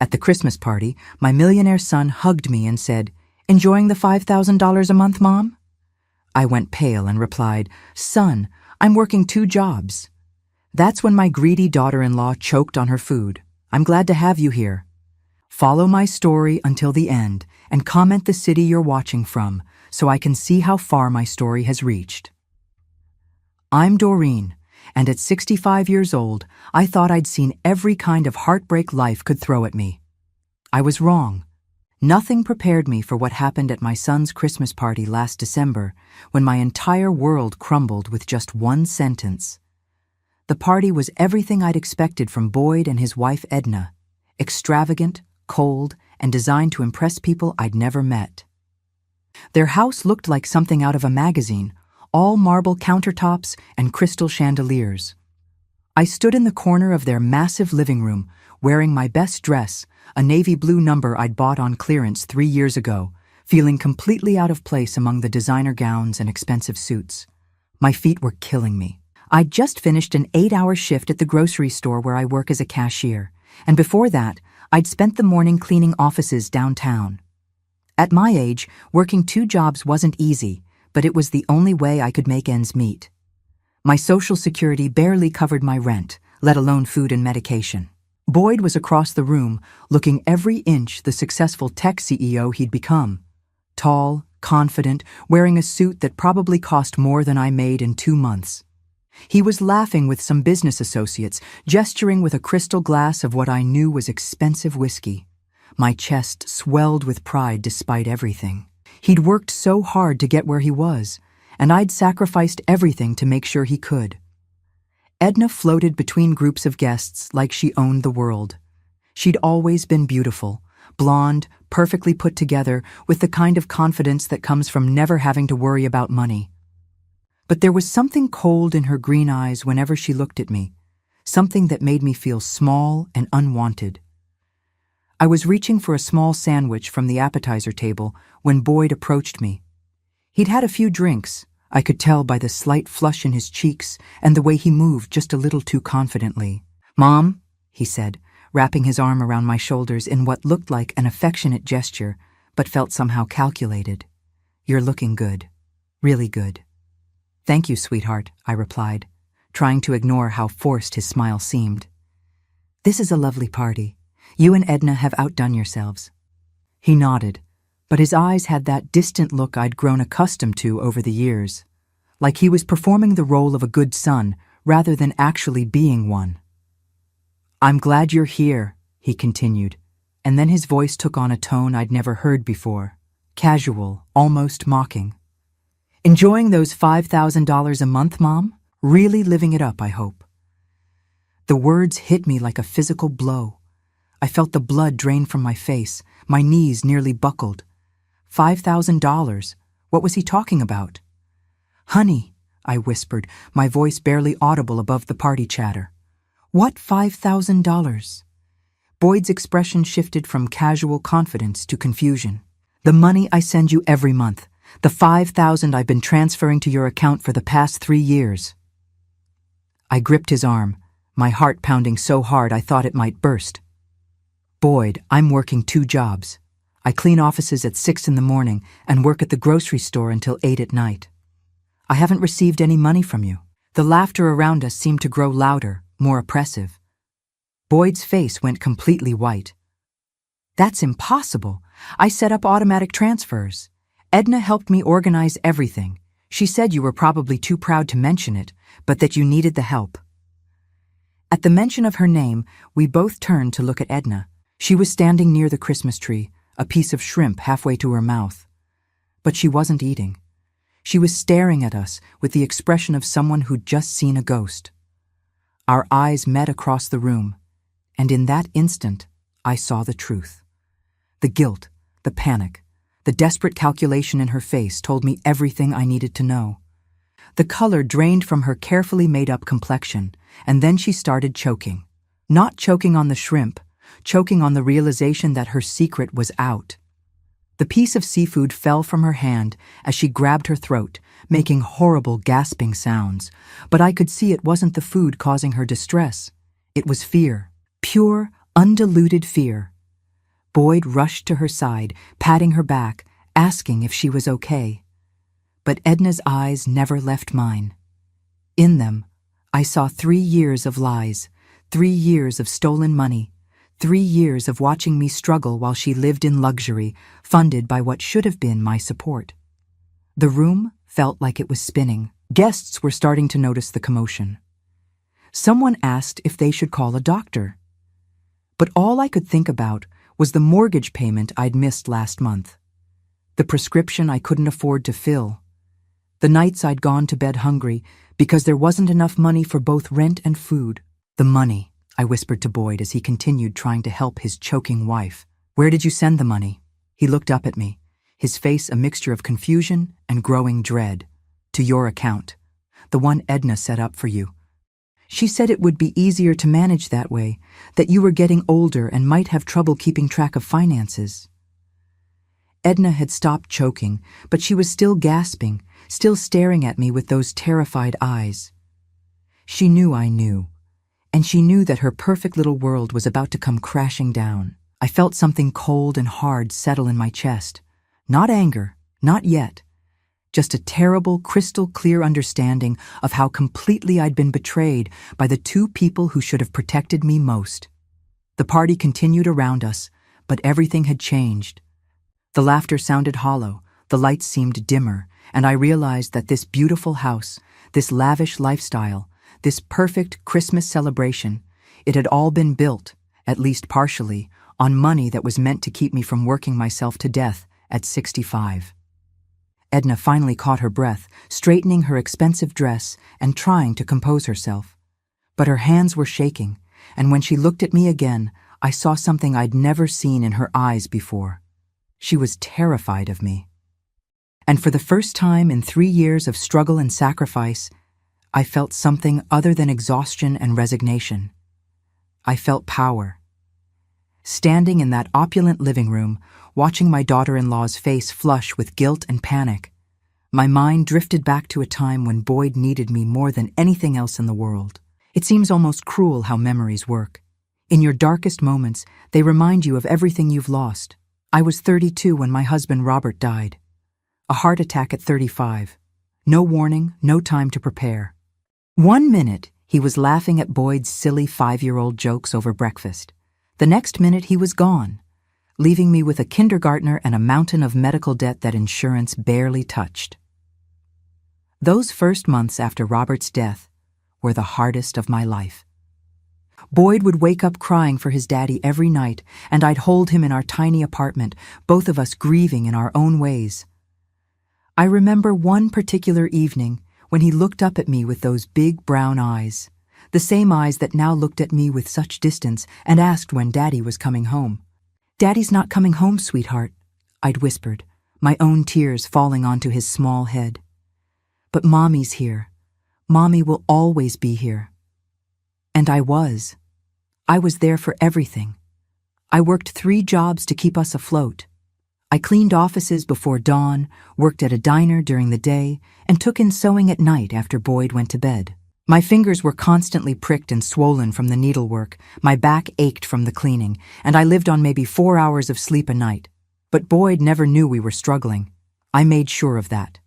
At the Christmas party, my millionaire son hugged me and said, "Enjoying the $5,000 a month, Mom?" I went pale and replied, "Son, I'm working 2 jobs." That's when my greedy daughter-in-law choked on her food. "I'm glad to have you here. Follow my story until the end and comment the city you're watching from so I can see how far my story has reached." I'm Doreen, and at 65 years old, I thought I'd seen every kind of heartbreak life could throw at me. I was wrong. Nothing prepared me for what happened at my son's Christmas party last December, when my entire world crumbled with just one sentence. The party was everything I'd expected from Boyd and his wife Edna: extravagant, cold, and designed to impress people I'd never met. Their house looked like something out of a magazine, all marble countertops and crystal chandeliers. I stood in the corner of their massive living room, wearing my best dress, a navy blue number I'd bought on clearance 3 years ago, feeling completely out of place among the designer gowns and expensive suits. My feet were killing me. I'd just finished an 8-hour shift at the grocery store where I work as a cashier, and before that, I'd spent the morning cleaning offices downtown. At my age, working 2 jobs wasn't easy, but it was the only way I could make ends meet. My Social Security barely covered my rent, let alone food and medication. Boyd was across the room, looking every inch the successful tech CEO he'd become. Tall, confident, wearing a suit that probably cost more than I made in 2 months. He was laughing with some business associates, gesturing with a crystal glass of what I knew was expensive whiskey. My chest swelled with pride despite everything. He'd worked so hard to get where he was, and I'd sacrificed everything to make sure he could. Edna floated between groups of guests like she owned the world. She'd always been beautiful, blonde, perfectly put together, with the kind of confidence that comes from never having to worry about money. But there was something cold in her green eyes whenever she looked at me, something that made me feel small and unwanted. I was reaching for a small sandwich from the appetizer table when Boyd approached me. He'd had a few drinks. I could tell by the slight flush in his cheeks and the way he moved just a little too confidently. "Mom," he said, wrapping his arm around my shoulders in what looked like an affectionate gesture, but felt somehow calculated. "You're looking good. Really good." "Thank you, sweetheart," I replied, trying to ignore how forced his smile seemed. "This is a lovely party. You and Edna have outdone yourselves." He nodded, but his eyes had that distant look I'd grown accustomed to over the years, like he was performing the role of a good son rather than actually being one. "I'm glad you're here," he continued, and then his voice took on a tone I'd never heard before, casual, almost mocking. "Enjoying those $5,000 a month, Mom? Really living it up, I hope." The words hit me like a physical blow. I felt the blood drain from my face, my knees nearly buckled. $5,000? What was he talking about? "Honey," I whispered, my voice barely audible above the party chatter. "What $5,000? Boyd's expression shifted from casual confidence to confusion. "The money I send you every month. The $5,000 I've been transferring to your account for the past 3 years. I gripped his arm, my heart pounding so hard I thought it might burst. "Boyd, I'm working 2 jobs. I clean offices at 6 in the morning and work at the grocery store until 8 at night. I haven't received any money from you." The laughter around us seemed to grow louder, more oppressive. Boyd's face went completely white. "That's impossible. I set up automatic transfers. Edna helped me organize everything. She said you were probably too proud to mention it, but that you needed the help." At the mention of her name, we both turned to look at Edna. She was standing near the Christmas tree, a piece of shrimp halfway to her mouth. But she wasn't eating. She was staring at us with the expression of someone who'd just seen a ghost. Our eyes met across the room, and in that instant, I saw the truth. The guilt, the panic, the desperate calculation in her face told me everything I needed to know. The color drained from her carefully made-up complexion, and then she started choking. Not choking on the shrimp, choking on the realization that her secret was out. The piece of seafood fell from her hand as she grabbed her throat, making horrible gasping sounds, but I could see it wasn't the food causing her distress. It was fear, pure, undiluted fear. Boyd rushed to her side, patting her back, asking if she was okay. But Edna's eyes never left mine. In them, I saw 3 years of lies, 3 years of stolen money, 3 years of watching me struggle while she lived in luxury, funded by what should have been my support. The room felt like it was spinning. Guests were starting to notice the commotion. Someone asked if they should call a doctor. But all I could think about was the mortgage payment I'd missed last month, the prescription I couldn't afford to fill, the nights I'd gone to bed hungry because there wasn't enough money for both rent and food. The money, I whispered to Boyd as he continued trying to help his choking wife. Where did you send the money? He looked up at me, his face a mixture of confusion and growing dread. To your account, the one Edna set up for you. She said it would be easier to manage that way, that you were getting older and might have trouble keeping track of finances. Edna had stopped choking, but she was still gasping, still staring at me with those terrified eyes. She knew I knew, and she knew that her perfect little world was about to come crashing down. I felt something cold and hard settle in my chest. Not anger, not yet. Just a terrible, crystal-clear understanding of how completely I'd been betrayed by the 2 people who should have protected me most. The party continued around us, but everything had changed. The laughter sounded hollow, the lights seemed dimmer, and I realized that this beautiful house, this lavish lifestyle, this perfect Christmas celebration, it had all been built, at least partially, on money that was meant to keep me from working myself to death at 65. Edna finally caught her breath, straightening her expensive dress and trying to compose herself. But her hands were shaking, and when she looked at me again, I saw something I'd never seen in her eyes before. She was terrified of me. And for the first time in 3 years of struggle and sacrifice, I felt something other than exhaustion and resignation. I felt power. Standing in that opulent living room, watching my daughter-in-law's face flush with guilt and panic, my mind drifted back to a time when Boyd needed me more than anything else in the world. It seems almost cruel how memories work. In your darkest moments, they remind you of everything you've lost. I was 32 when my husband Robert died. A heart attack at 35. No warning, no time to prepare. 1 minute, he was laughing at Boyd's silly 5-year-old jokes over breakfast. The next minute, he was gone, leaving me with a kindergartner and a mountain of medical debt that insurance barely touched. Those first months after Robert's death were the hardest of my life. Boyd would wake up crying for his daddy every night, and I'd hold him in our tiny apartment, both of us grieving in our own ways. I remember one particular evening when he looked up at me with those big brown eyes, the same eyes that now looked at me with such distance, and asked when Daddy was coming home. "Daddy's not coming home, sweetheart," I'd whispered, my own tears falling onto his small head. "But Mommy's here. Mommy will always be here." And I was. I was there for everything. I worked 3 jobs to keep us afloat. I cleaned offices before dawn, worked at a diner during the day, and took in sewing at night after Boyd went to bed. My fingers were constantly pricked and swollen from the needlework, my back ached from the cleaning, and I lived on maybe 4 hours of sleep a night. But Boyd never knew we were struggling. I made sure of that.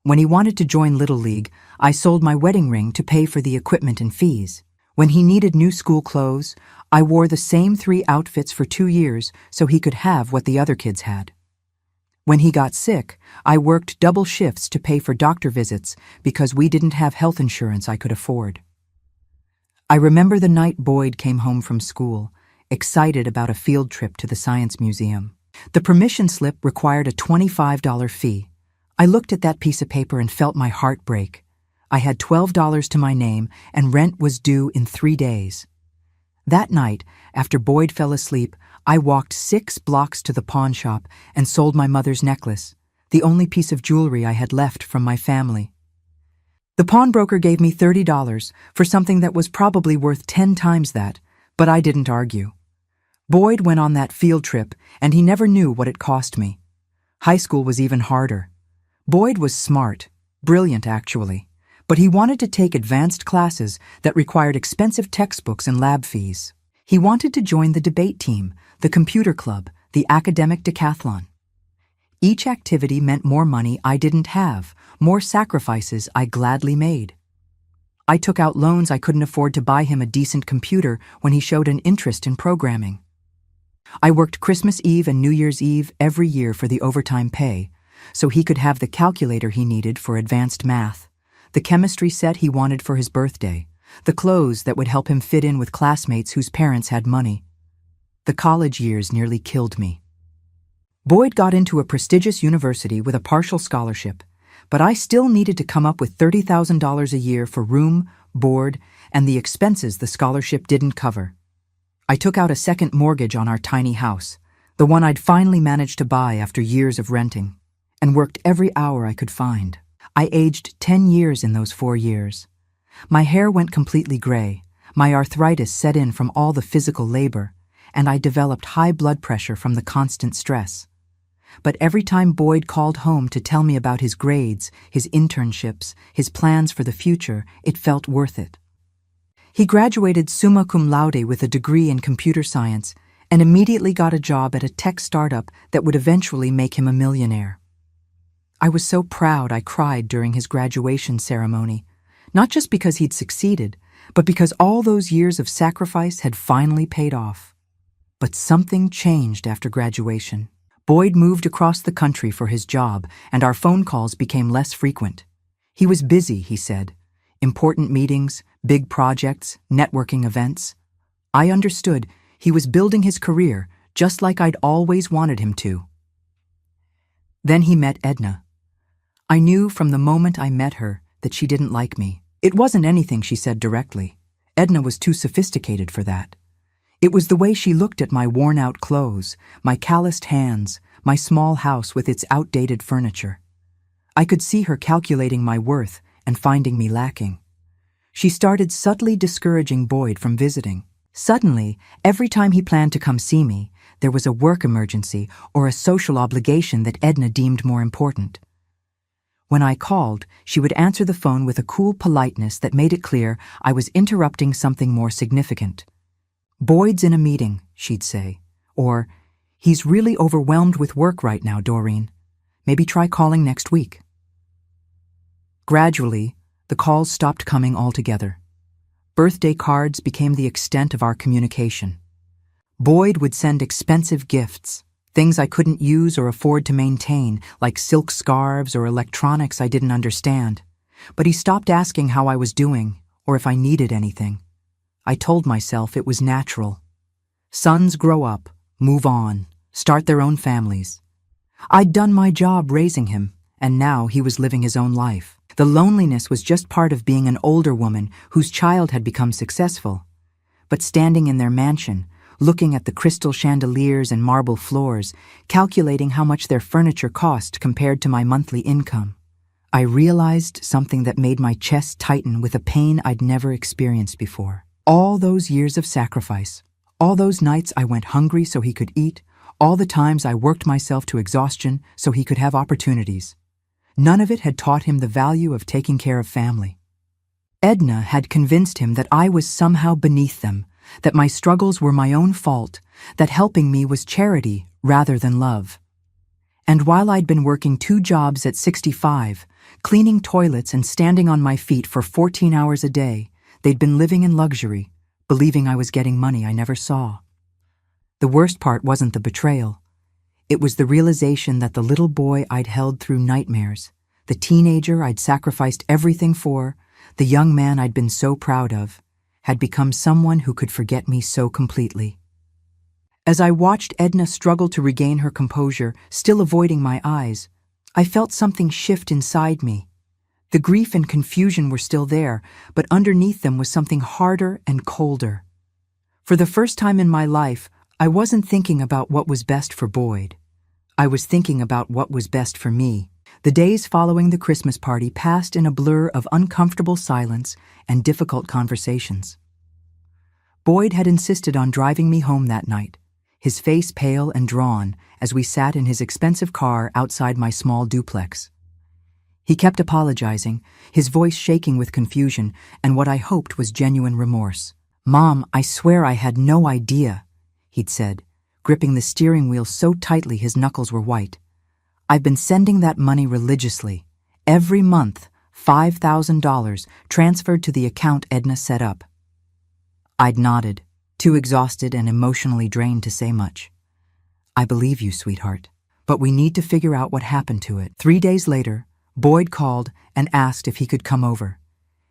When he wanted to join Little League, I sold my wedding ring to pay for the equipment and fees. When he needed new school clothes, I wore the same 3 outfits for 2 years so he could have what the other kids had. When he got sick, I worked double shifts to pay for doctor visits because we didn't have health insurance I could afford. I remember the night Boyd came home from school, excited about a field trip to the Science Museum. The permission slip required a $25 fee. I looked at that piece of paper and felt my heart break. I had $12 to my name, and rent was due in 3 days. That night, after Boyd fell asleep, I walked 6 blocks to the pawn shop and sold my mother's necklace, the only piece of jewelry I had left from my family. The pawnbroker gave me $30 for something that was probably worth 10 times that, but I didn't argue. Boyd went on that field trip, and he never knew what it cost me. High school was even harder. Boyd was smart, brilliant actually, but he wanted to take advanced classes that required expensive textbooks and lab fees. He wanted to join the debate team, the computer club, the academic decathlon. Each activity meant more money I didn't have, more sacrifices I gladly made. I took out loans I couldn't afford to buy him a decent computer when he showed an interest in programming. I worked Christmas Eve and New Year's Eve every year for the overtime pay, so he could have the calculator he needed for advanced math, the chemistry set he wanted for his birthday, the clothes that would help him fit in with classmates whose parents had money. The college years nearly killed me. Boyd got into a prestigious university with a partial scholarship, but I still needed to come up with $30,000 a year for room, board, and the expenses the scholarship didn't cover. I took out a second mortgage on our tiny house, the one I'd finally managed to buy after years of renting, and worked every hour I could find. I aged 10 years in those 4 years. My hair went completely gray, my arthritis set in from all the physical labor, and I developed high blood pressure from the constant stress. But every time Boyd called home to tell me about his grades, his internships, his plans for the future, it felt worth it. He graduated summa cum laude with a degree in computer science and immediately got a job at a tech startup that would eventually make him a millionaire. I was so proud I cried during his graduation ceremony, not just because he'd succeeded, but because all those years of sacrifice had finally paid off. But something changed after graduation. Boyd moved across the country for his job, and our phone calls became less frequent. He was busy, he said. Important meetings, big projects, networking events. I understood he was building his career just like I'd always wanted him to. Then he met Edna. I knew from the moment I met her that she didn't like me. It wasn't anything she said directly. Edna was too sophisticated for that. It was the way she looked at my worn-out clothes, my calloused hands, my small house with its outdated furniture. I could see her calculating my worth and finding me lacking. She started subtly discouraging Boyd from visiting. Suddenly, every time he planned to come see me, there was a work emergency or a social obligation that Edna deemed more important. When I called, she would answer the phone with a cool politeness that made it clear I was interrupting something more significant. "Boyd's in a meeting," she'd say, or, "He's really overwhelmed with work right now, Doreen. Maybe try calling next week." Gradually, the calls stopped coming altogether. Birthday cards became the extent of our communication. Boyd would send expensive gifts, things I couldn't use or afford to maintain, like silk scarves or electronics I didn't understand. But he stopped asking how I was doing or if I needed anything. I told myself it was natural. Sons grow up, move on, start their own families. I'd done my job raising him, and now he was living his own life. The loneliness was just part of being an older woman whose child had become successful. But standing in their mansion, looking at the crystal chandeliers and marble floors, calculating how much their furniture cost compared to my monthly income, I realized something that made my chest tighten with a pain I'd never experienced before. All those years of sacrifice, all those nights I went hungry so he could eat, all the times I worked myself to exhaustion so he could have opportunities. None of it had taught him the value of taking care of family. Edna had convinced him that I was somehow beneath them, that my struggles were my own fault, that helping me was charity rather than love. And while I'd been working 2 jobs at 65, cleaning toilets and standing on my feet for 14 hours a day, they'd been living in luxury, believing I was getting money I never saw. The worst part wasn't the betrayal. It was the realization that the little boy I'd held through nightmares, the teenager I'd sacrificed everything for, the young man I'd been so proud of, had become someone who could forget me so completely. As I watched Edna struggle to regain her composure, still avoiding my eyes, I felt something shift inside me. The grief and confusion were still there, but underneath them was something harder and colder. For the first time in my life, I wasn't thinking about what was best for Boyd. I was thinking about what was best for me. The days following the Christmas party passed in a blur of uncomfortable silence and difficult conversations. Boyd had insisted on driving me home that night, his face pale and drawn as we sat in his expensive car outside my small duplex. He kept apologizing, his voice shaking with confusion and what I hoped was genuine remorse. "Mom, I swear I had no idea," he'd said. gripping the steering wheel so tightly his knuckles were white. "I've been sending that money religiously. Every month, $5,000 transferred to the account Edna set up." I'd nodded, too exhausted and emotionally drained to say much. "I believe you, sweetheart. But we need to figure out what happened to it." 3 days later, Boyd called and asked if he could come over.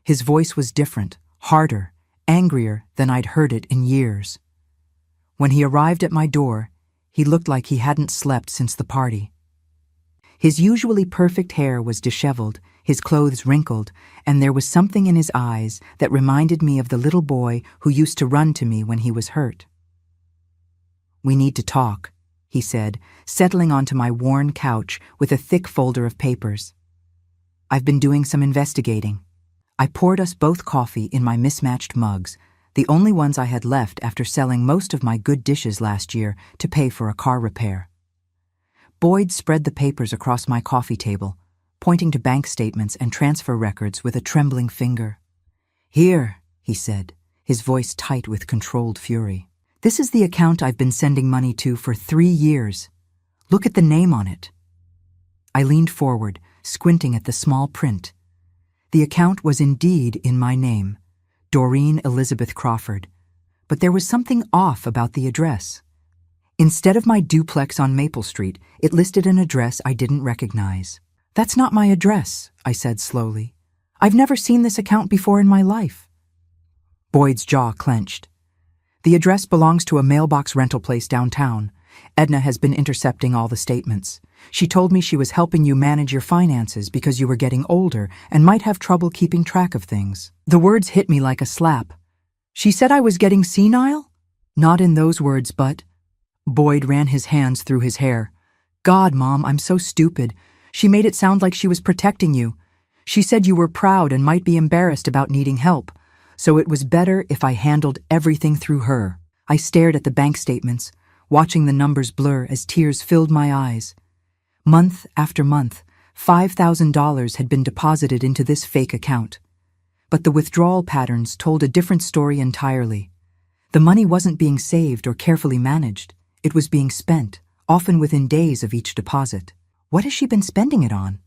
His voice was different, harder, angrier than I'd heard it in years. When he arrived at my door, he looked like he hadn't slept since the party. His usually perfect hair was disheveled, his clothes wrinkled, and there was something in his eyes that reminded me of the little boy who used to run to me when he was hurt. "We need to talk," he said, settling onto my worn couch with a thick folder of papers. "I've been doing some investigating." I poured us both coffee in my mismatched mugs, the only ones I had left after selling most of my good dishes last year to pay for a car repair. Boyd spread the papers across my coffee table, pointing to bank statements and transfer records with a trembling finger. "Here," he said, his voice tight with controlled fury. "This is the account I've been sending money to for 3 years. Look at the name on it." I leaned forward, squinting at the small print. The account was indeed in my name, Doreen Elizabeth Crawford, but there was something off about the address. Instead of my duplex on Maple Street, it listed an address I didn't recognize. "That's not my address," I said slowly. "I've never seen this account before in my life." Boyd's jaw clenched. "The address belongs to a mailbox rental place downtown. Edna has been intercepting all the statements. She told me she was helping you manage your finances because you were getting older and might have trouble keeping track of things." The words hit me like a slap. "She said I was getting senile?" "Not in those words, but—" Boyd ran his hands through his hair. "God, Mom, I'm so stupid. She made it sound like she was protecting you. She said you were proud and might be embarrassed about needing help, so it was better if I handled everything through her." I stared at the bank statements, watching the numbers blur as tears filled my eyes. Month after month, $5,000 had been deposited into this fake account. But the withdrawal patterns told a different story entirely. The money wasn't being saved or carefully managed. It was being spent, often within days of each deposit. "What has she been spending it on?"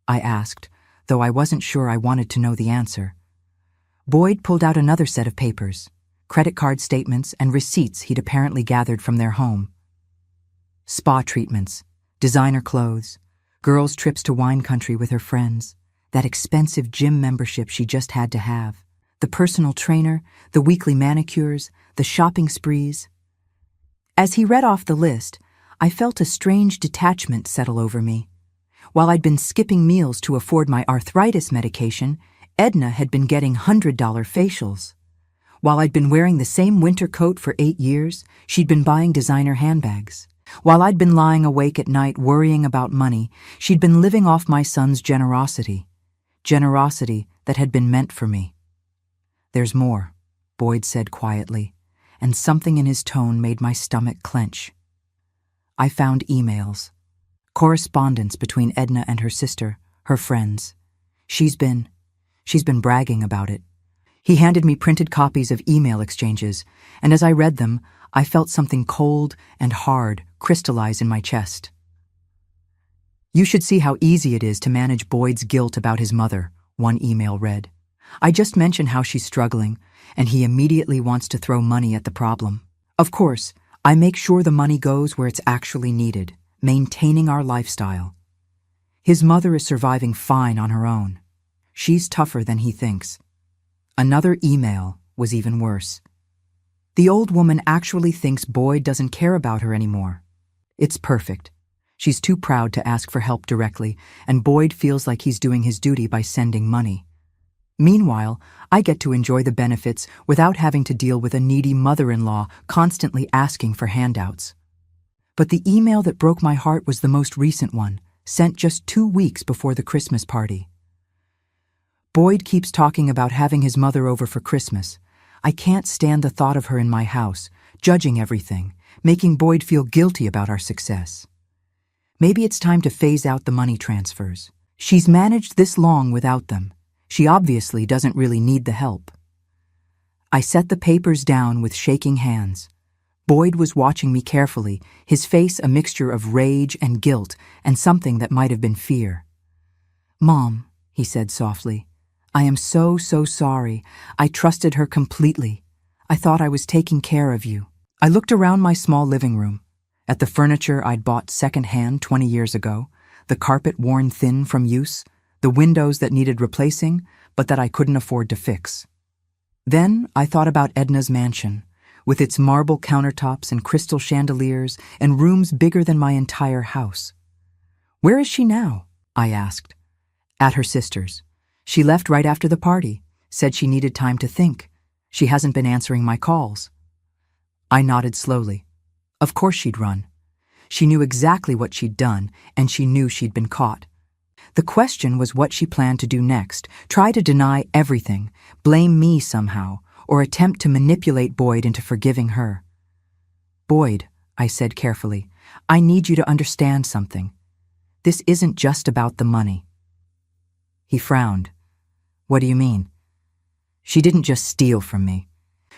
I asked, though I wasn't sure I wanted to know the answer. Boyd pulled out another set of papers, credit card statements and receipts he'd apparently gathered from their home. Spa treatments, designer clothes, girls' trips to wine country with her friends, that expensive gym membership she just had to have, the personal trainer, the weekly manicures, the shopping sprees. As he read off the list, I felt a strange detachment settle over me. While I'd been skipping meals to afford my arthritis medication, Edna had been getting $100 facials. While I'd been wearing the same winter coat for 8 years, she'd been buying designer handbags. While I'd been lying awake at night worrying about money, she'd been living off my son's generosity. Generosity that had been meant for me. "There's more," Boyd said quietly, and something in his tone made my stomach clench. I found emails. Correspondence between Edna and her sister, her friends. She's been bragging about it. He handed me printed copies of email exchanges, and as I read them, I felt something cold and hard crystallize in my chest. "You should see how easy it is to manage Boyd's guilt about his mother," one email read. "I just mention how she's struggling, and he immediately wants to throw money at the problem. Of course, I make sure the money goes where it's actually needed, maintaining our lifestyle. His mother is surviving fine on her own. She's tougher than he thinks." Another email was even worse. "The old woman actually thinks Boyd doesn't care about her anymore. It's perfect. She's too proud to ask for help directly, and Boyd feels like he's doing his duty by sending money. Meanwhile, I get to enjoy the benefits without having to deal with a needy mother-in-law constantly asking for handouts." But the email that broke my heart was the most recent one, sent just 2 weeks before the Christmas party. "Boyd keeps talking about having his mother over for Christmas. I can't stand the thought of her in my house, judging everything, making Boyd feel guilty about our success. Maybe it's time to phase out the money transfers. She's managed this long without them. She obviously doesn't really need the help." I set the papers down with shaking hands. Boyd was watching me carefully, his face a mixture of rage and guilt and something that might have been fear. "Mom," he said softly, "I am so sorry. I trusted her completely. I thought I was taking care of you." I looked around my small living room, at the furniture I'd bought secondhand 20 years ago, the carpet worn thin from use, the windows that needed replacing, but that I couldn't afford to fix. Then I thought about Edna's mansion, with its marble countertops and crystal chandeliers and rooms bigger than my entire house. "Where is she now?" I asked. "At her sister's. She left right after the party, said she needed time to think. She hasn't been answering my calls." I nodded slowly. Of course she'd run. She knew exactly what she'd done, and she knew she'd been caught. The question was what she planned to do next: try to deny everything, blame me somehow, or attempt to manipulate Boyd into forgiving her. "Boyd," I said carefully, "I need you to understand something. This isn't just about the money." He frowned. "What do you mean?" "She didn't just steal from me.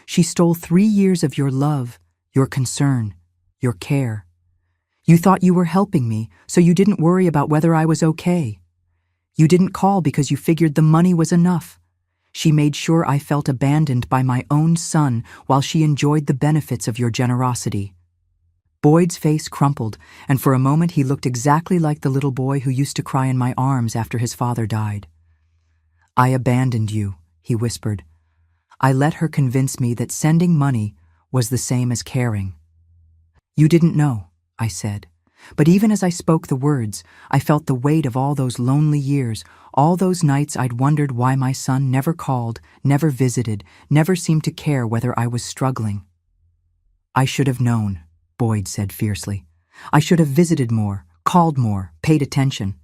She stole 3 years of your love, your concern, your care. You thought you were helping me, so you didn't worry about whether I was okay. You didn't call because you figured the money was enough. She made sure I felt abandoned by my own son while she enjoyed the benefits of your generosity." Boyd's face crumpled, and for a moment he looked exactly like the little boy who used to cry in my arms after his father died. "I abandoned you," he whispered. "I let her convince me that sending money was the same as caring." "You didn't know," I said. But even as I spoke the words, I felt the weight of all those lonely years, all those nights I'd wondered why my son never called, never visited, never seemed to care whether I was struggling. "I should have known," Boyd said fiercely. "I should have visited more, called more, paid attention.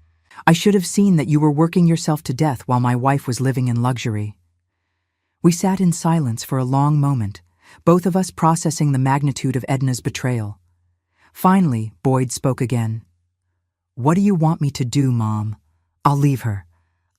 I should have seen that you were working yourself to death while my wife was living in luxury." We sat in silence for a long moment, both of us processing the magnitude of Edna's betrayal. Finally, Boyd spoke again. "What do you want me to do, Mom? I'll leave her.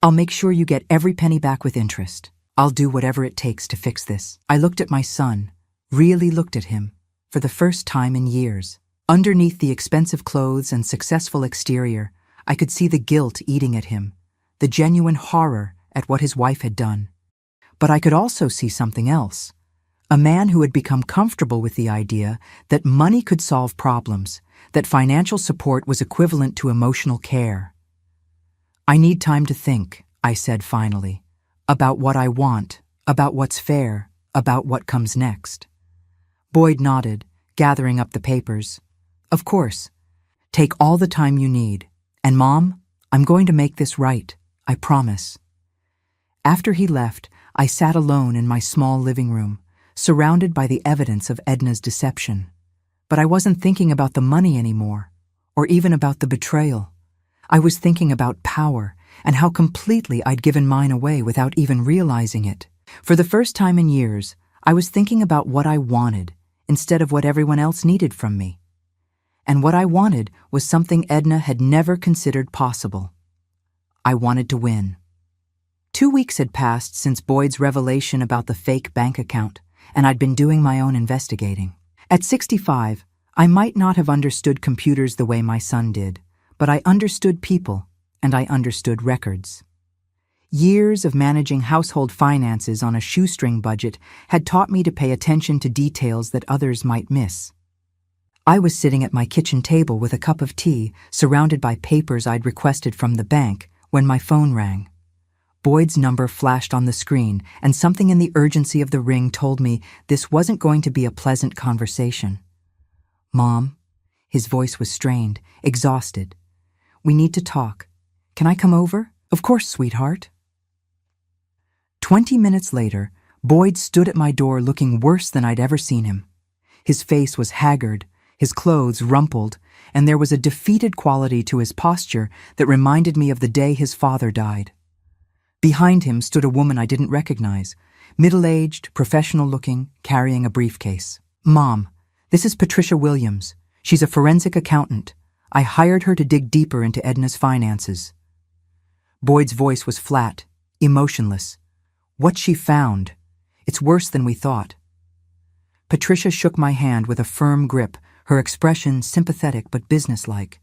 I'll make sure you get every penny back with interest. I'll do whatever it takes to fix this." I looked at my son, really looked at him, for the first time in years. Underneath the expensive clothes and successful exterior, I could see the guilt eating at him, the genuine horror at what his wife had done. But I could also see something else. A man who had become comfortable with the idea that money could solve problems, that financial support was equivalent to emotional care. "I need time to think," I said finally, "about what I want, about what's fair, about what comes next." Boyd nodded, gathering up the papers. "Of course. Take all the time you need. And Mom, I'm going to make this right. I promise." After he left, I sat alone in my small living room, surrounded by the evidence of Edna's deception. But I wasn't thinking about the money anymore, or even about the betrayal. I was thinking about power and how completely I'd given mine away without even realizing it. For the first time in years, I was thinking about what I wanted instead of what everyone else needed from me. And what I wanted was something Edna had never considered possible. I wanted to win. 2 weeks had passed since Boyd's revelation about the fake bank account, and I'd been doing my own investigating. At 65, I might not have understood computers the way my son did, but I understood people, and I understood records. Years of managing household finances on a shoestring budget had taught me to pay attention to details that others might miss. I was sitting at my kitchen table with a cup of tea, surrounded by papers I'd requested from the bank, when my phone rang. Boyd's number flashed on the screen, and something in the urgency of the ring told me this wasn't going to be a pleasant conversation. "Mom," his voice was strained, exhausted. "We need to talk. Can I come over?" "Of course, sweetheart." 20 minutes later, Boyd stood at my door looking worse than I'd ever seen him. His face was haggard, his clothes rumpled, and there was a defeated quality to his posture that reminded me of the day his father died. Behind him stood a woman I didn't recognize, middle-aged, professional-looking, carrying a briefcase. "Mom, this is Patricia Williams. She's a forensic accountant. I hired her to dig deeper into Edna's finances." Boyd's voice was flat, emotionless. "What she found. It's worse than we thought." Patricia shook my hand with a firm grip, her expression sympathetic but businesslike.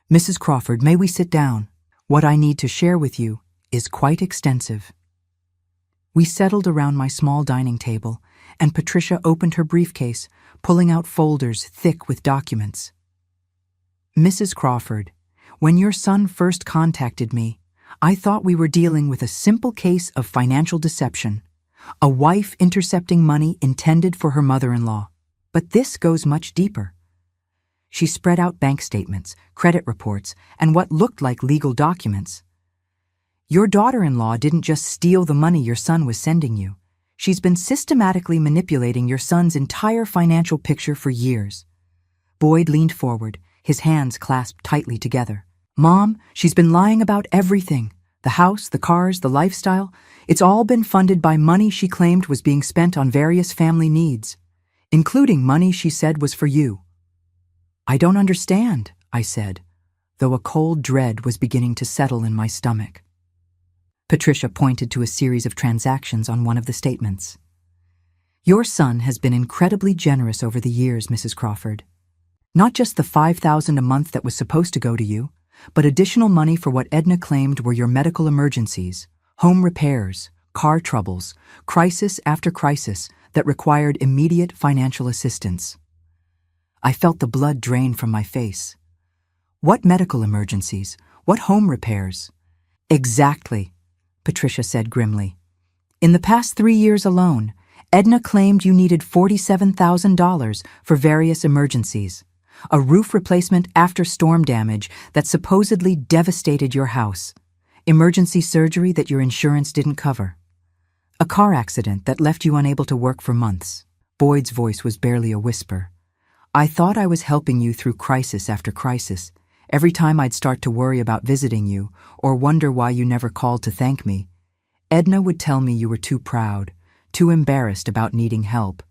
Mrs. Crawford, may we sit down? What I need to share with you is quite extensive. We settled around my small dining table, and Patricia opened her briefcase, pulling out folders thick with documents. Mrs. Crawford, when your son first contacted me, I thought we were dealing with a simple case of financial deception, a wife intercepting money intended for her mother-in-law. But this goes much deeper. She spread out bank statements, credit reports, and what looked like legal documents. Your daughter-in-law didn't just steal the money your son was sending you. She's been systematically manipulating your son's entire financial picture for years. Boyd leaned forward, his hands clasped tightly together. Mom, she's been lying about everything. The house, the cars, the lifestyle. It's all been funded by money she claimed was being spent on various family needs, including money she said was for you. I don't understand, I said, though a cold dread was beginning to settle in my stomach. Patricia pointed to a series of transactions on one of the statements. Your son has been incredibly generous over the years, Mrs. Crawford. Not just the $5,000 a month that was supposed to go to you, but additional money for what Edna claimed were your medical emergencies, home repairs, car troubles, crisis after crisis that required immediate financial assistance. I felt the blood drain from my face. What medical emergencies? What home repairs? Exactly, Patricia said grimly. In the past 3 years alone, Edna claimed you needed $47,000 for various emergencies. A roof replacement after storm damage that supposedly devastated your house. Emergency surgery that your insurance didn't cover. A car accident that left you unable to work for months. Boyd's voice was barely a whisper. I thought I was helping you through crisis after crisis. Every time I'd start to worry about visiting you or wonder why you never called to thank me, Edna would tell me you were too proud, too embarrassed about needing help.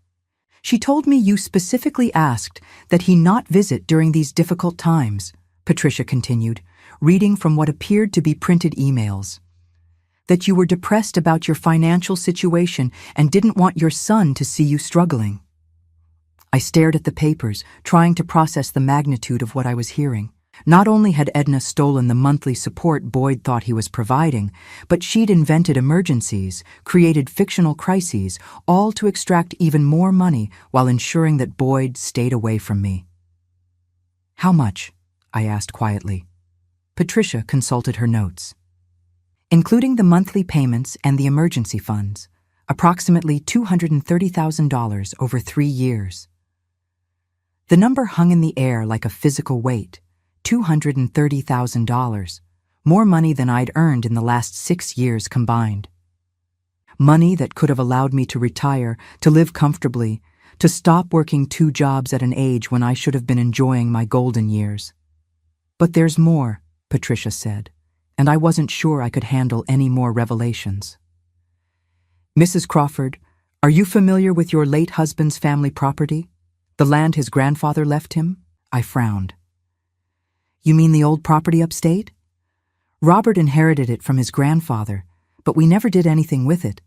She told me you specifically asked that he not visit during these difficult times, Patricia continued, reading from what appeared to be printed emails. That you were depressed about your financial situation and didn't want your son to see you struggling. I stared at the papers, trying to process the magnitude of what I was hearing. Not only had Edna stolen the monthly support Boyd thought he was providing, but she'd invented emergencies, created fictional crises, all to extract even more money while ensuring that Boyd stayed away from me. How much? I asked quietly. Patricia consulted her notes. Including the monthly payments and the emergency funds, approximately $230,000 over 3 years. The number hung in the air like a physical weight. $230,000, more money than I'd earned in the last 6 years combined. Money that could have allowed me to retire, to live comfortably, to stop working 2 jobs at an age when I should have been enjoying my golden years. But there's more, Patricia said, and I wasn't sure I could handle any more revelations. Mrs. Crawford, are you familiar with your late husband's family property? The land his grandfather left him? I frowned. You mean the old property upstate? Robert inherited it from his grandfather, but we never did anything with it.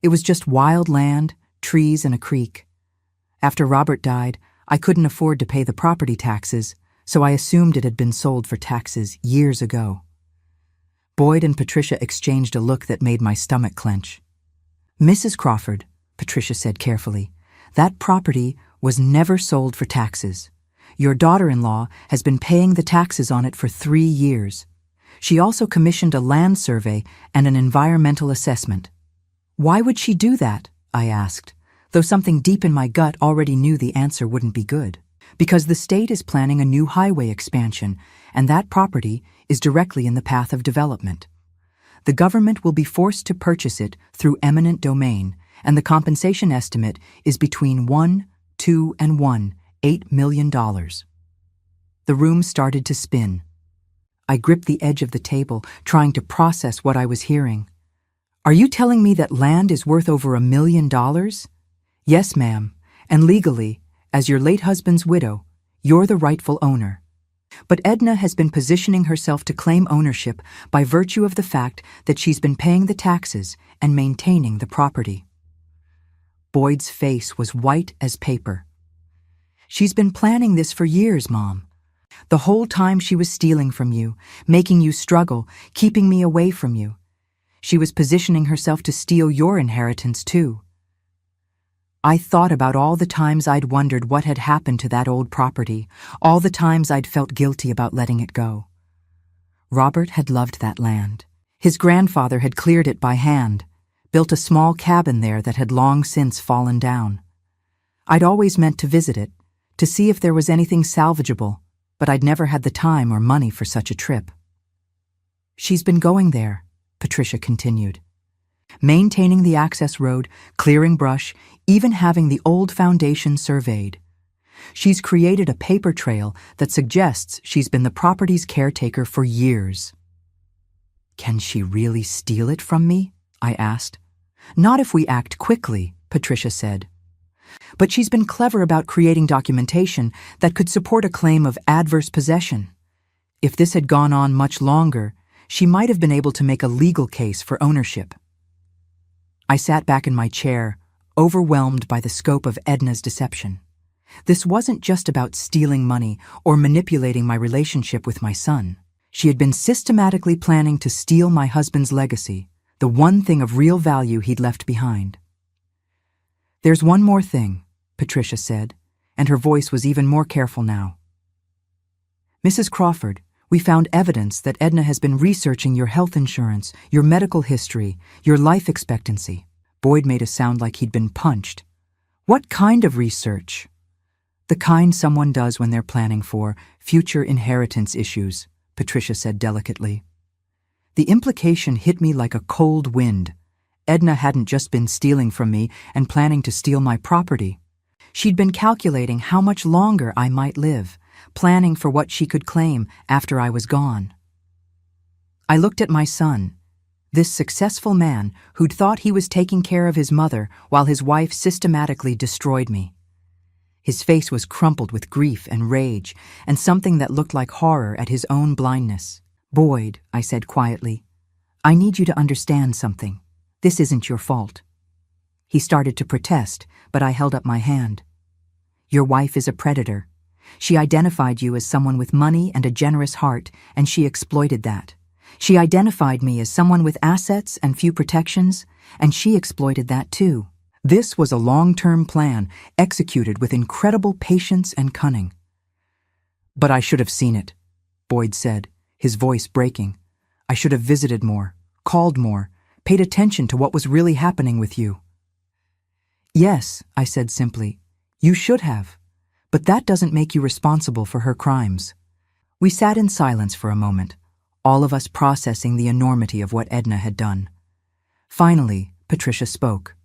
It was just wild land, trees, and a creek. After Robert died, I couldn't afford to pay the property taxes, so I assumed it had been sold for taxes years ago. Boyd and Patricia exchanged a look that made my stomach clench. Mrs. Crawford, Patricia said carefully, that property was never sold for taxes. Your daughter-in-law has been paying the taxes on it for 3 years. She also commissioned a land survey and an environmental assessment. Why would she do that? I asked, though something deep in my gut already knew the answer wouldn't be good. Because the state is planning a new highway expansion, and that property is directly in the path of development. The government will be forced to purchase it through eminent domain, and the compensation estimate is between $1, $2, and $8 million. The room started to spin. I gripped the edge of the table, trying to process what I was hearing. Are you telling me that land is worth over $1 million? Yes, ma'am, and legally, as your late husband's widow, you're the rightful owner. But Edna has been positioning herself to claim ownership by virtue of the fact that she's been paying the taxes and maintaining the property. Boyd's face was white as paper. "She's been planning this for years, Mom. The whole time she was stealing from you, making you struggle, keeping me away from you. She was positioning herself to steal your inheritance, too." I thought about all the times I'd wondered what had happened to that old property, all the times I'd felt guilty about letting it go. Robert had loved that land. His grandfather had cleared it by hand, built a small cabin there that had long since fallen down. I'd always meant to visit it, to see if there was anything salvageable, but I'd never had the time or money for such a trip. "She's been going there," Patricia continued. "Maintaining the access road, clearing brush, even having the old foundation surveyed. She's created a paper trail that suggests she's been the property's caretaker for years." "Can she really steal it from me?" I asked. "Not if we act quickly," Patricia said. "But she's been clever about creating documentation that could support a claim of adverse possession. If this had gone on much longer, she might have been able to make a legal case for ownership." I sat back in my chair, overwhelmed by the scope of Edna's deception. This wasn't just about stealing money or manipulating my relationship with my son. She had been systematically planning to steal my husband's legacy, the one thing of real value he'd left behind. "There's one more thing," Patricia said, and her voice was even more careful now. "Mrs. Crawford, we found evidence that Edna has been researching your health insurance, your medical history, your life expectancy." Boyd made a sound like he'd been punched. "What kind of research?" "The kind someone does when they're planning for future inheritance issues," Patricia said delicately. The implication hit me like a cold wind. Edna hadn't just been stealing from me and planning to steal my property. She'd been calculating how much longer I might live, planning for what she could claim after I was gone. I looked at my son, this successful man who'd thought he was taking care of his mother while his wife systematically destroyed me. His face was crumpled with grief and rage, and something that looked like horror at his own blindness. "Boyd," I said quietly, "I need you to understand something. This isn't your fault." He started to protest, but I held up my hand. "Your wife is a predator. She identified you as someone with money and a generous heart, and she exploited that. She identified me as someone with assets and few protections, and she exploited that too. This was a long-term plan, executed with incredible patience and cunning." "But I should have seen it," Boyd said, his voice breaking. "I should have visited more, called more, paid attention to what was really happening with you." "Yes," I said simply, "you should have. But that doesn't make you responsible for her crimes." We sat in silence for a moment, all of us processing the enormity of what Edna had done. Finally, Patricia spoke.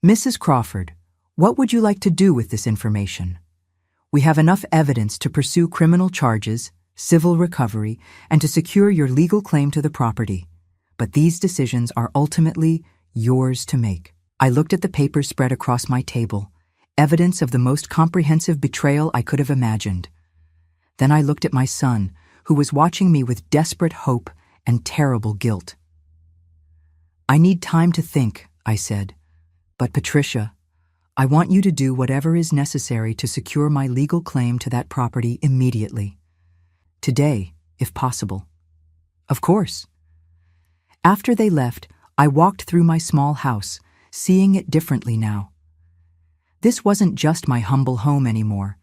"Mrs. Crawford, what would you like to do with this information? We have enough evidence to pursue criminal charges, civil recovery, and to secure your legal claim to the property. But these decisions are ultimately yours to make." I looked at the papers spread across my table, evidence of the most comprehensive betrayal I could have imagined. Then I looked at my son, who was watching me with desperate hope and terrible guilt. "I need time to think," I said. "But Patricia, I want you to do whatever is necessary to secure my legal claim to that property immediately. Today, if possible." "Of course." After they left, I walked through my small house, seeing it differently now. This wasn't just my humble home anymore.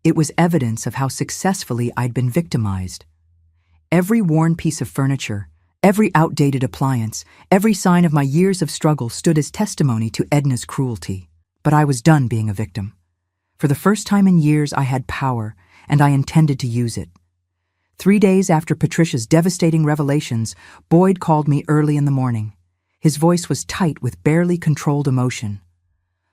It was evidence of how successfully I'd been victimized. Every worn piece of furniture, every outdated appliance, every sign of my years of struggle stood as testimony to Edna's cruelty. But I was done being a victim. For the first time in years, I had power, and I intended to use it. 3 days after Patricia's devastating revelations, Boyd called me early in the morning. His voice was tight with barely controlled emotion.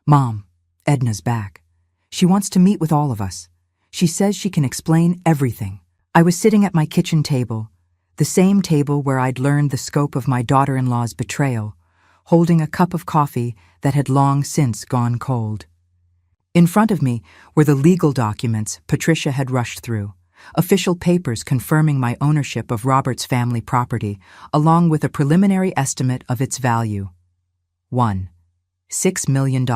"Mom, Edna's back. She wants to meet with all of us. She says she can explain everything." I was sitting at my kitchen table, the same table where I'd learned the scope of my daughter-in-law's betrayal, holding a cup of coffee that had long since gone cold. In front of me were the legal documents Patricia had rushed through, official papers confirming my ownership of Robert's family property, along with a preliminary estimate of its value. 1. $6 million.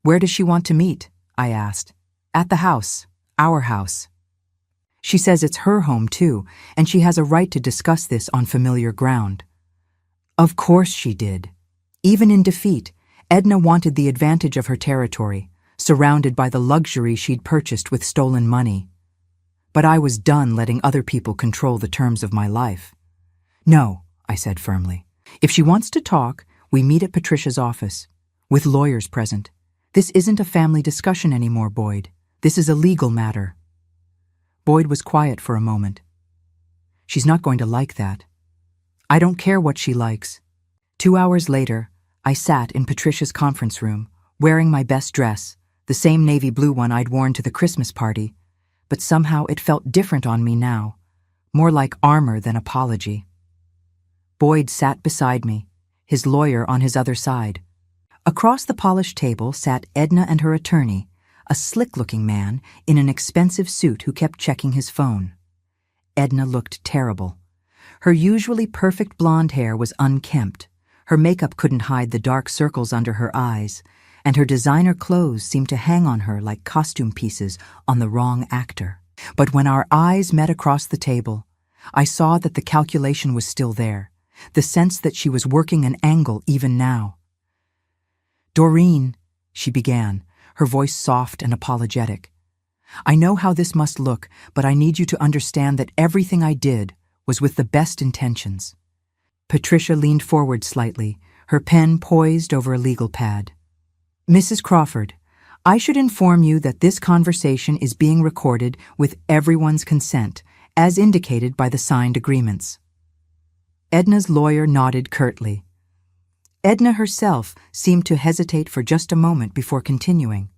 Where does she want to meet? I asked. At the house. Our house. She says it's her home too, and she has a right to discuss this on familiar ground. Of course she did. Even in defeat, Edna wanted the advantage of her territory, surrounded by the luxury she'd purchased with stolen money. But I was done letting other people control the terms of my life. No, I said firmly. If she wants to talk, we meet at Patricia's office, with lawyers present. This isn't a family discussion anymore, Boyd. This is a legal matter. Boyd was quiet for a moment. She's not going to like that. I don't care what she likes. 2 hours later, I sat in Patricia's conference room, wearing my best dress, the same navy blue one I'd worn to the Christmas party, but somehow it felt different on me now, more like armor than apology. Boyd sat beside me, his lawyer on his other side. Across the polished table sat Edna and her attorney, a slick-looking man in an expensive suit who kept checking his phone. Edna looked terrible. Her usually perfect blonde hair was unkempt, her makeup couldn't hide the dark circles under her eyes, and her designer clothes seemed to hang on her like costume pieces on the wrong actor. But when our eyes met across the table, I saw that the calculation was still there, the sense that she was working an angle even now. Doreen, she began, her voice soft and apologetic. I know how this must look, but I need you to understand that everything I did was with the best intentions. Patricia leaned forward slightly, her pen poised over a legal pad. Mrs. Crawford, I should inform you that this conversation is being recorded with everyone's consent, as indicated by the signed agreements. Edna's lawyer nodded curtly. Edna herself seemed to hesitate for just a moment before continuing.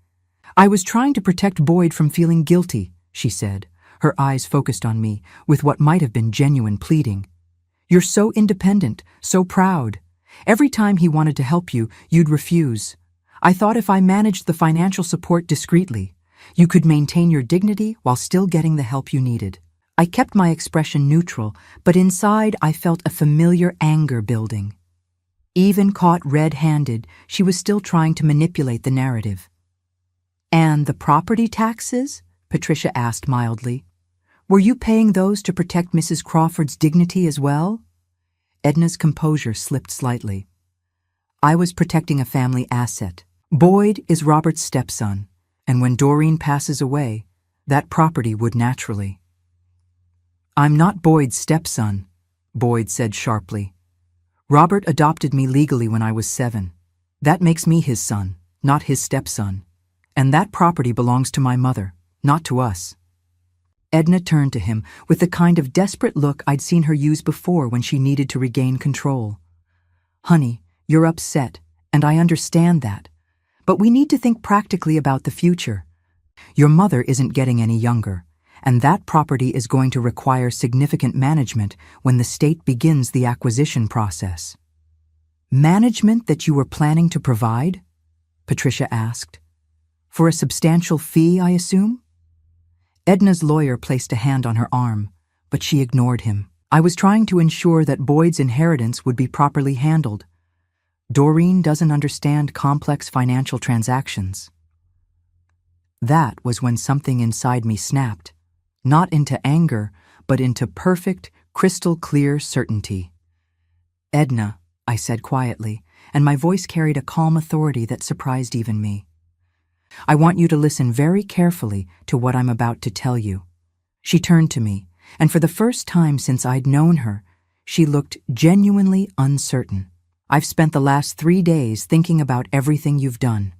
I was trying to protect Boyd from feeling guilty, she said, her eyes focused on me with what might have been genuine pleading. You're so independent, so proud. Every time he wanted to help you, you'd refuse. I thought if I managed the financial support discreetly, you could maintain your dignity while still getting the help you needed. I kept my expression neutral, but inside I felt a familiar anger building. Even caught red-handed, she was still trying to manipulate the narrative. And the property taxes? Patricia asked mildly. Were you paying those to protect Mrs. Crawford's dignity as well? Edna's composure slipped slightly. I was protecting a family asset. Boyd is Robert's stepson, and when Doreen passes away, that property would naturally. I'm not Boyd's stepson, Boyd said sharply. Robert adopted me legally when I was 7. That makes me his son, not his stepson. And that property belongs to my mother, not to us. Edna turned to him with the kind of desperate look I'd seen her use before when she needed to regain control. Honey, you're upset, and I understand that. But we need to think practically about the future. Your mother isn't getting any younger, and that property is going to require significant management when the state begins the acquisition process. Management that you were planning to provide? Patricia asked. For a substantial fee, I assume? Edna's lawyer placed a hand on her arm, but she ignored him. I was trying to ensure that Boyd's inheritance would be properly handled. Doreen doesn't understand complex financial transactions. That was when something inside me snapped, not into anger, but into perfect, crystal-clear certainty. Edna, I said quietly, and my voice carried a calm authority that surprised even me. I want you to listen very carefully to what I'm about to tell you. She turned to me, and for the first time since I'd known her, she looked genuinely uncertain. I've spent the last 3 days thinking about everything you've done.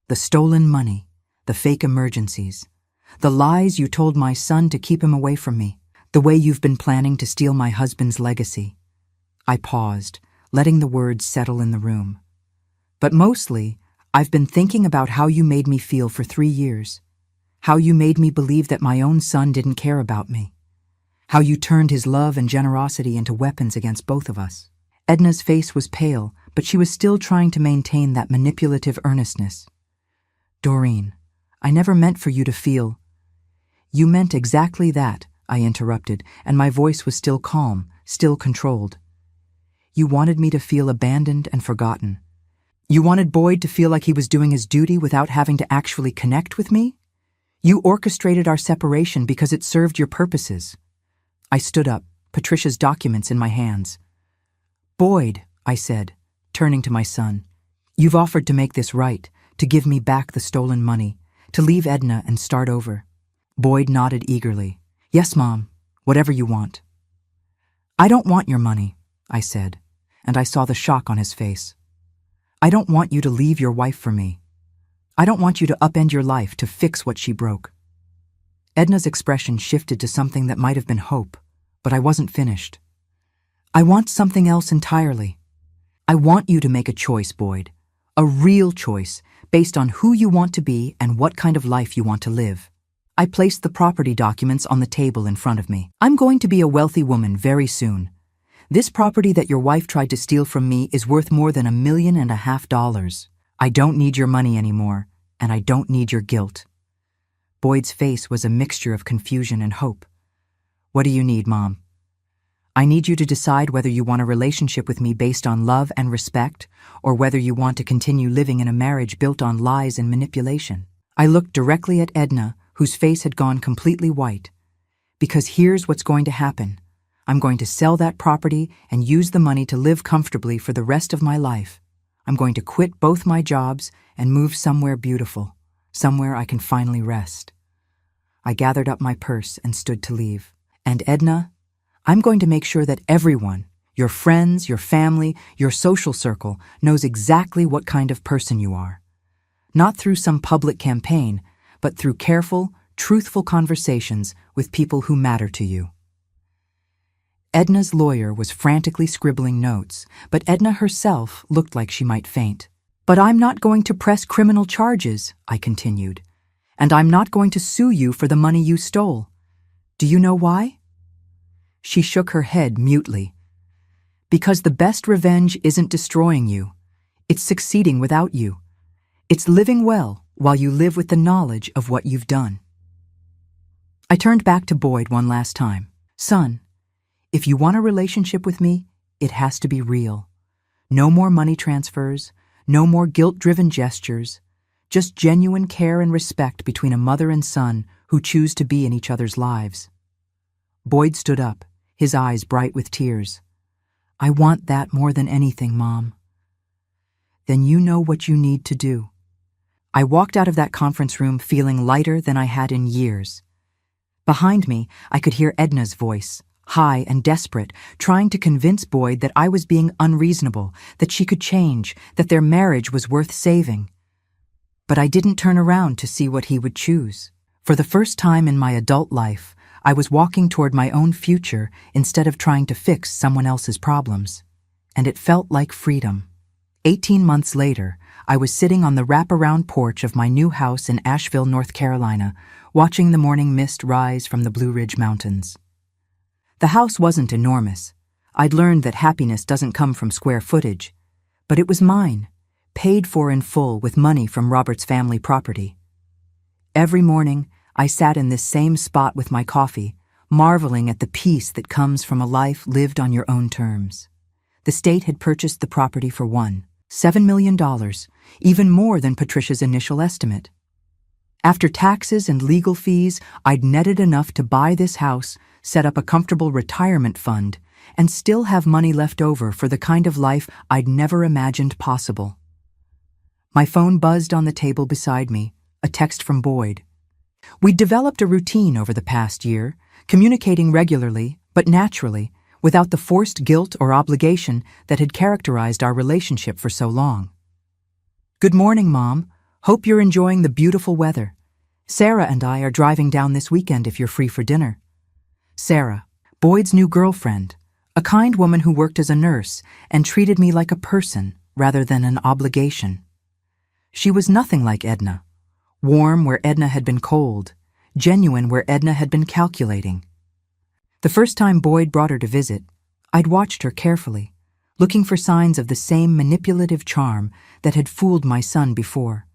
The stolen money, the fake emergencies, the lies you told my son to keep him away from me, the way you've been planning to steal my husband's legacy. I paused, letting the words settle in the room. But mostly, I've been thinking about how you made me feel for 3 years, how you made me believe that my own son didn't care about me, how you turned his love and generosity into weapons against both of us. Edna's face was pale, but she was still trying to maintain that manipulative earnestness. Doreen, I never meant for you to feel. You meant exactly that, I interrupted, and my voice was still calm, still controlled. You wanted me to feel abandoned and forgotten. You wanted Boyd to feel like he was doing his duty without having to actually connect with me? You orchestrated our separation because it served your purposes. I stood up, Patricia's documents in my hands. Boyd, I said, turning to my son, you've offered to make this right, to give me back the stolen money, to leave Edna and start over. Boyd nodded eagerly. Yes, Mom, whatever you want. I don't want your money, I said, and I saw the shock on his face. I don't want you to leave your wife for me. I don't want you to upend your life to fix what she broke. Edna's expression shifted to something that might have been hope, but I wasn't finished. I want something else entirely. I want you to make a choice, Boyd. A real choice, based on who you want to be and what kind of life you want to live. I placed the property documents on the table in front of me. I'm going to be a wealthy woman very soon. This property that your wife tried to steal from me is worth more than $1.5 million. I don't need your money anymore, and I don't need your guilt. Boyd's face was a mixture of confusion and hope. What do you need, Mom? I need you to decide whether you want a relationship with me based on love and respect, or whether you want to continue living in a marriage built on lies and manipulation. I looked directly at Edna, whose face had gone completely white. Because here's what's going to happen. I'm going to sell that property and use the money to live comfortably for the rest of my life. I'm going to quit both my jobs and move somewhere beautiful, somewhere I can finally rest. I gathered up my purse and stood to leave. And Edna, I'm going to make sure that everyone, your friends, your family, your social circle, knows exactly what kind of person you are. Not through some public campaign, but through careful, truthful conversations with people who matter to you. Edna's lawyer was frantically scribbling notes, but Edna herself looked like she might faint. But I'm not going to press criminal charges, I continued. And I'm not going to sue you for the money you stole. Do you know why? She shook her head mutely. Because the best revenge isn't destroying you. It's succeeding without you. It's living well while you live with the knowledge of what you've done. I turned back to Boyd one last time. Son, if you want a relationship with me, it has to be real. No more money transfers, no more guilt-driven gestures, just genuine care and respect between a mother and son who choose to be in each other's lives. Boyd stood up, his eyes bright with tears. I want that more than anything, Mom. Then you know what you need to do. I walked out of that conference room feeling lighter than I had in years. Behind me, I could hear Edna's voice, high and desperate, trying to convince Boyd that I was being unreasonable, that she could change, that their marriage was worth saving. But I didn't turn around to see what he would choose. For the first time in my adult life, I was walking toward my own future instead of trying to fix someone else's problems. And it felt like freedom. 18 months later, I was sitting on the wraparound porch of my new house in Asheville, North Carolina, watching the morning mist rise from the Blue Ridge Mountains. The house wasn't enormous. I'd learned that happiness doesn't come from square footage. But it was mine, paid for in full with money from Robert's family property. Every morning, I sat in this same spot with my coffee, marveling at the peace that comes from a life lived on your own terms. The state had purchased the property for $7 million, even more than Patricia's initial estimate. After taxes and legal fees, I'd netted enough to buy this house, set up a comfortable retirement fund, and still have money left over for the kind of life I'd never imagined possible. My phone buzzed on the table beside me, a text from Boyd. We'd developed a routine over the past year, communicating regularly, but naturally, without the forced guilt or obligation that had characterized our relationship for so long. Good morning, Mom. Hope you're enjoying the beautiful weather. Sarah and I are driving down this weekend if you're free for dinner. Sarah, Boyd's new girlfriend, a kind woman who worked as a nurse and treated me like a person rather than an obligation. She was nothing like Edna. Warm where Edna had been cold, genuine where Edna had been calculating. The first time Boyd brought her to visit, I'd watched her carefully, looking for signs of the same manipulative charm that had fooled my son before.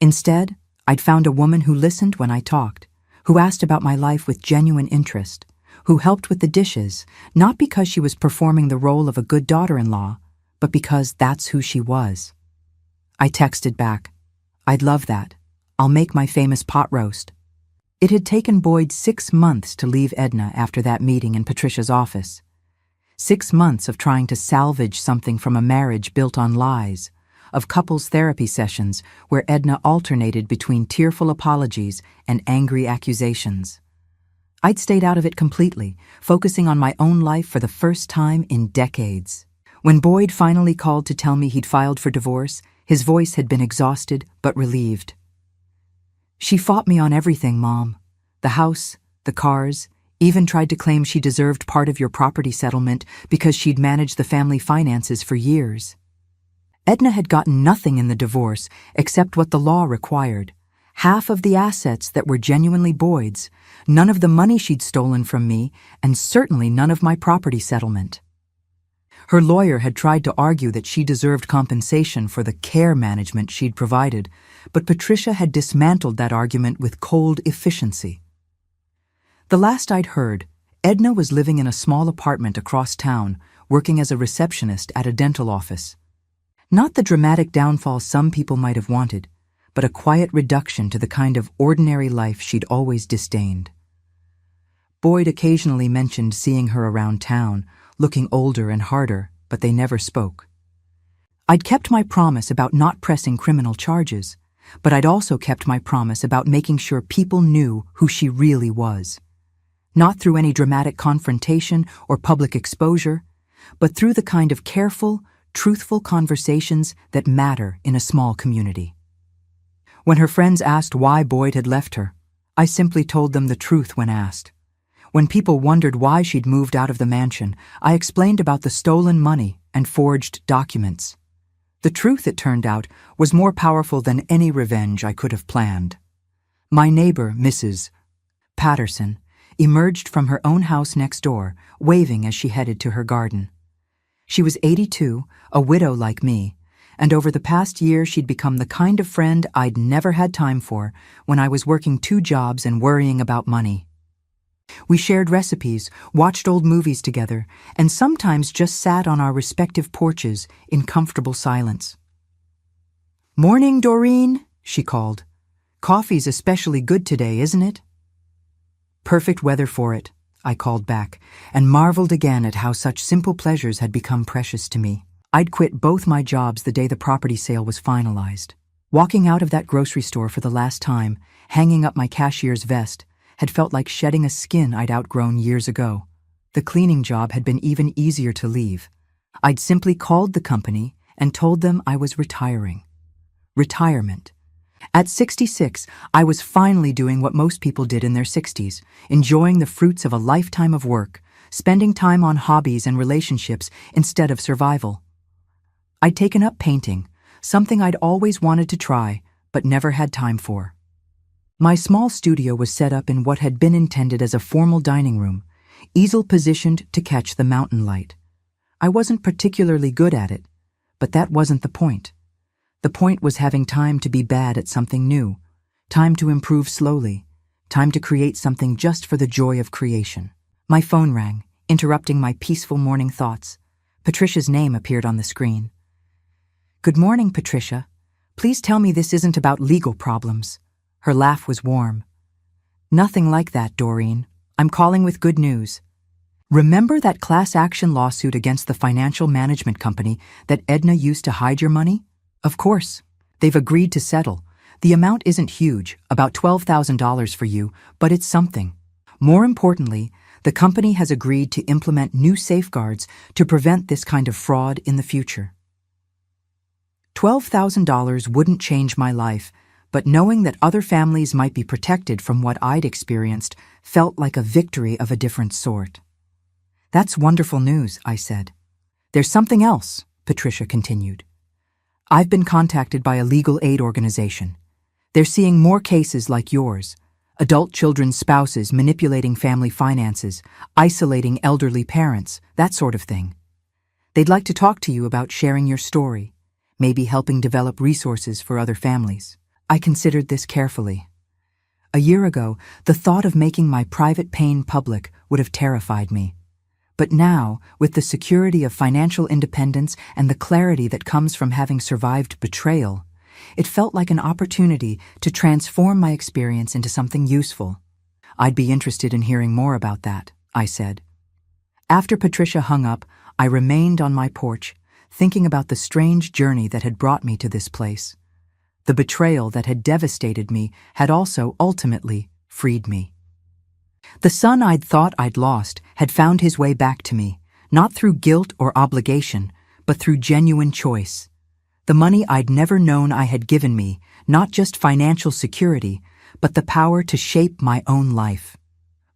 Instead, I'd found a woman who listened when I talked, who asked about my life with genuine interest, who helped with the dishes, not because she was performing the role of a good daughter-in-law, but because that's who she was. I texted back, "I'd love that. I'll make my famous pot roast." It had taken Boyd 6 months to leave Edna after that meeting in Patricia's office. 6 months of trying to salvage something from a marriage built on lies, of couples therapy sessions where Edna alternated between tearful apologies and angry accusations. I'd stayed out of it completely, focusing on my own life for the first time in decades. When Boyd finally called to tell me he'd filed for divorce, his voice had been exhausted but relieved. "She fought me on everything, Mom. The house, the cars, even tried to claim she deserved part of your property settlement because she'd managed the family finances for years." Edna had gotten nothing in the divorce except what the law required. Half of the assets that were genuinely Boyd's, none of the money she'd stolen from me, and certainly none of my property settlement. Her lawyer had tried to argue that she deserved compensation for the care management she'd provided, but Patricia had dismantled that argument with cold efficiency. The last I'd heard, Edna was living in a small apartment across town, working as a receptionist at a dental office. Not the dramatic downfall some people might have wanted, but a quiet reduction to the kind of ordinary life she'd always disdained. Boyd occasionally mentioned seeing her around town, looking older and harder, but they never spoke. I'd kept my promise about not pressing criminal charges, but I'd also kept my promise about making sure people knew who she really was. Not through any dramatic confrontation or public exposure, but through the kind of careful, truthful conversations that matter in a small community. When her friends asked why Boyd had left her, I simply told them the truth when asked. When people wondered why she'd moved out of the mansion, I explained about the stolen money and forged documents. The truth, it turned out, was more powerful than any revenge I could have planned. My neighbor, Mrs. Patterson, emerged from her own house next door, waving as she headed to her garden. She was 82, a widow like me, and over the past year she'd become the kind of friend I'd never had time for when I was working 2 jobs and worrying about money. We shared recipes, watched old movies together, and sometimes just sat on our respective porches in comfortable silence. "Morning, Doreen," she called. "Coffee's especially good today, isn't it?" "Perfect weather for it," I called back, and marveled again at how such simple pleasures had become precious to me. I'd quit both my jobs the day the property sale was finalized. Walking out of that grocery store for the last time, hanging up my cashier's vest, had felt like shedding a skin I'd outgrown years ago. The cleaning job had been even easier to leave. I'd simply called the company and told them I was retiring. Retirement. At 66, I was finally doing what most people did in their 60s, enjoying the fruits of a lifetime of work, spending time on hobbies and relationships instead of survival. I'd taken up painting, something I'd always wanted to try, but never had time for. My small studio was set up in what had been intended as a formal dining room, easel positioned to catch the mountain light. I wasn't particularly good at it, but that wasn't the point. The point was having time to be bad at something new, time to improve slowly, time to create something just for the joy of creation. My phone rang, interrupting my peaceful morning thoughts. Patricia's name appeared on the screen. "Good morning, Patricia. Please tell me this isn't about legal problems." Her laugh was warm. "Nothing like that, Doreen. I'm calling with good news. Remember that class action lawsuit against the financial management company that Edna used to hide your money? Of course. They've agreed to settle. The amount isn't huge, about $12,000 for you, but it's something. More importantly, the company has agreed to implement new safeguards to prevent this kind of fraud in the future." $12,000 wouldn't change my life, but knowing that other families might be protected from what I'd experienced felt like a victory of a different sort. "That's wonderful news," I said. "There's something else," Patricia continued. "I've been contacted by a legal aid organization. They're seeing more cases like yours, adult children's spouses manipulating family finances, isolating elderly parents, that sort of thing. They'd like to talk to you about sharing your story, maybe helping develop resources for other families." I considered this carefully. A year ago, the thought of making my private pain public would have terrified me. But now, with the security of financial independence and the clarity that comes from having survived betrayal, It felt like an opportunity to transform my experience into something useful. I'd be interested in hearing more about that, I said. After Patricia hung up, I remained on my porch, thinking about the strange journey that had brought me to this place. The betrayal that had devastated me had also ultimately freed me. The son I'd thought I'd lost had found his way back to me, not through guilt or obligation, but through genuine choice. The money I'd never known I had given me, not just financial security, but the power to shape my own life.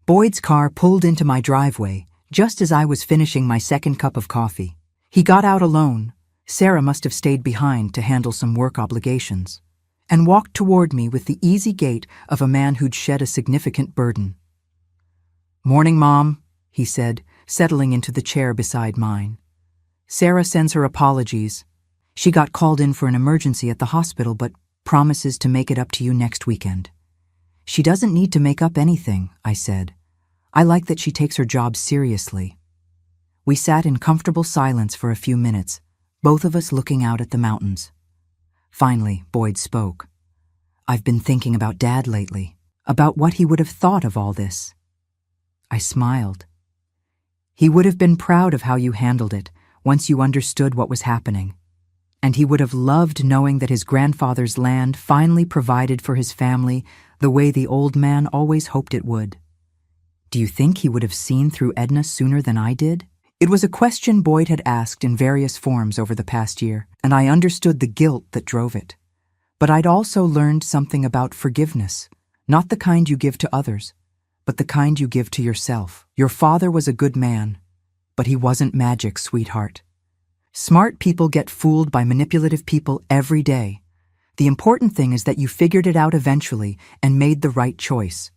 Boyd's car pulled into my driveway, just as I was finishing my second cup of coffee. He got out alone. Sarah must have stayed behind to handle some work obligations, and walked toward me with the easy gait of a man who'd shed a significant burden. "Morning, Mom," he said, settling into the chair beside mine. "Sarah sends her apologies. She got called in for an emergency at the hospital but promises to make it up to you next weekend." "She doesn't need to make up anything," I said. "I like that she takes her job seriously." We sat in comfortable silence for a few minutes, both of us looking out at the mountains. Finally, Boyd spoke. "I've been thinking about Dad lately, about what he would have thought of all this." I smiled. "He would have been proud of how you handled it once you understood what was happening. And he would have loved knowing that his grandfather's land finally provided for his family the way the old man always hoped it would." "Do you think he would have seen through Edna sooner than I did?" It was a question Boyd had asked in various forms over the past year, and I understood the guilt that drove it. But I'd also learned something about forgiveness, not the kind you give to others, but the kind you give to yourself. Your father was a good man, but he wasn't magic, sweetheart. Smart people get fooled by manipulative people every day. The important thing is that you figured it out eventually and made the right choice.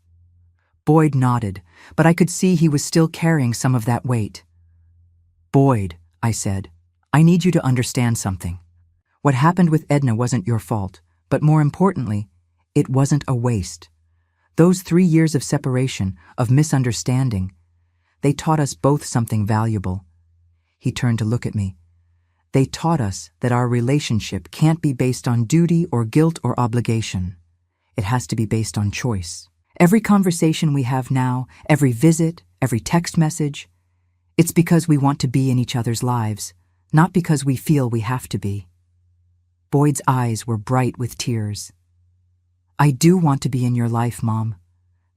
Boyd nodded, but I could see he was still carrying some of that weight. "Boyd," I said, "I need you to understand something. What happened with Edna wasn't your fault, but more importantly, it wasn't a waste. Those 3 years of separation, of misunderstanding, they taught us both something valuable." He turned to look at me. "They taught us that our relationship can't be based on duty or guilt or obligation. It has to be based on choice. Every conversation we have now, every visit, every text message, it's because we want to be in each other's lives, not because we feel we have to be." Boyd's eyes were bright with tears. "I do want to be in your life, Mom.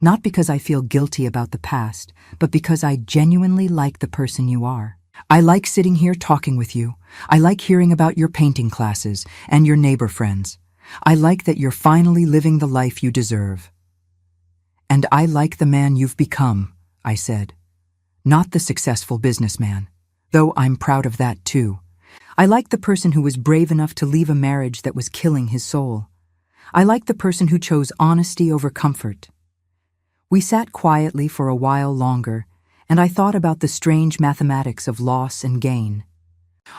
Not because I feel guilty about the past, but because I genuinely like the person you are. I like sitting here talking with you. I like hearing about your painting classes and your neighbor friends. I like that you're finally living the life you deserve. And I like the man you've become," I said. "Not the successful businessman, though I'm proud of that too. I like the person who was brave enough to leave a marriage that was killing his soul. I like the person who chose honesty over comfort." We sat quietly for a while longer, and I thought about the strange mathematics of loss and gain.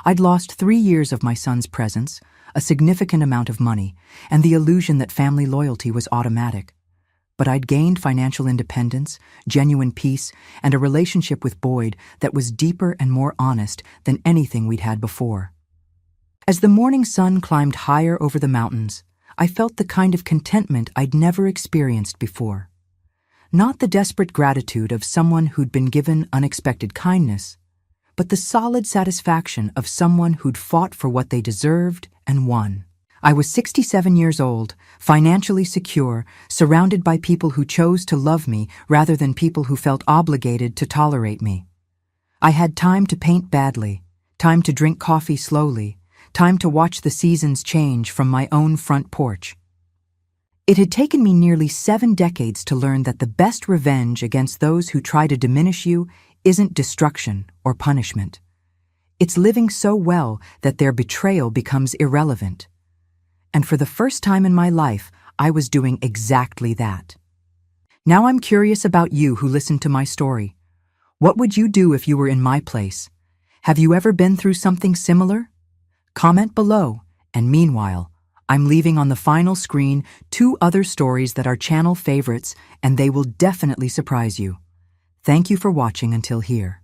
I'd lost 3 years of my son's presence, a significant amount of money, and the illusion that family loyalty was automatic. But I'd gained financial independence, genuine peace, and a relationship with Boyd that was deeper and more honest than anything we'd had before. As the morning sun climbed higher over the mountains, I felt the kind of contentment I'd never experienced before. Not the desperate gratitude of someone who'd been given unexpected kindness, but the solid satisfaction of someone who'd fought for what they deserved and won. I was 67 years old, financially secure, surrounded by people who chose to love me rather than people who felt obligated to tolerate me. I had time to paint badly, time to drink coffee slowly, time to watch the seasons change from my own front porch. It had taken me nearly 7 decades to learn that the best revenge against those who try to diminish you isn't destruction or punishment. It's living so well that their betrayal becomes irrelevant. And for the first time in my life, I was doing exactly that. Now I'm curious about you who listened to my story. What would you do if you were in my place? Have you ever been through something similar? Comment below, and meanwhile, I'm leaving on the final screen 2 other stories that are channel favorites, and they will definitely surprise you. Thank you for watching until here.